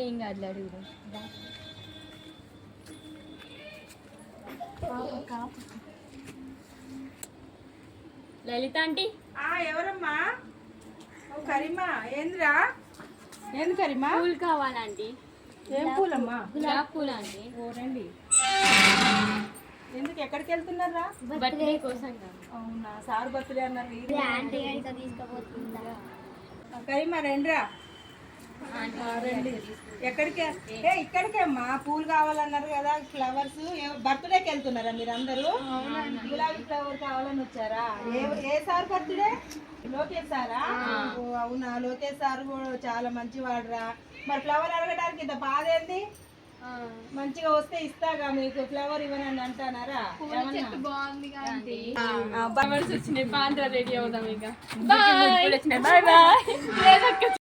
ఏం కాదు అడుగు. లలిత ఆంటీ ఎవరమ్మా? కరీమా ఏందిరా? ఏంది కరీమా? పూలు కావాలండి. ఏం పూలమ్మా? గులాబ్ పూలు అండి. రండి. ఎందుకు ఎక్కడికి వెళ్తున్నారా? బర్త్డే కోసం. అవునా, సార్ బర్త్డే అన్నారు. కరీమా రండిరా. రండి. ఎక్కడికి? ఇక్కడికే అమ్మా, పూలు కావాలన్నారు కదా, ఫ్లవర్స్. బర్త్డేకి వెళ్తున్నారా మీరు అందరూ? గులాబీ ఫ్లవర్ కావాలని వచ్చారా? ఏ సార్ బర్త్డే? లోకేష్ సారా? అవునా, లోకేష్ సార్ కూడా చాలా మంచివాడురా. మరి ఫ్లవర్ అడగడానికి ఇంత బాధ ఏంది? మంచిగా వస్తే ఇస్తాగా మీకు, ఫ్లవర్ ఇవ్వనని అంటానారా? బాగుంది. రెడీ అవుదాం ఇక. Bye bye.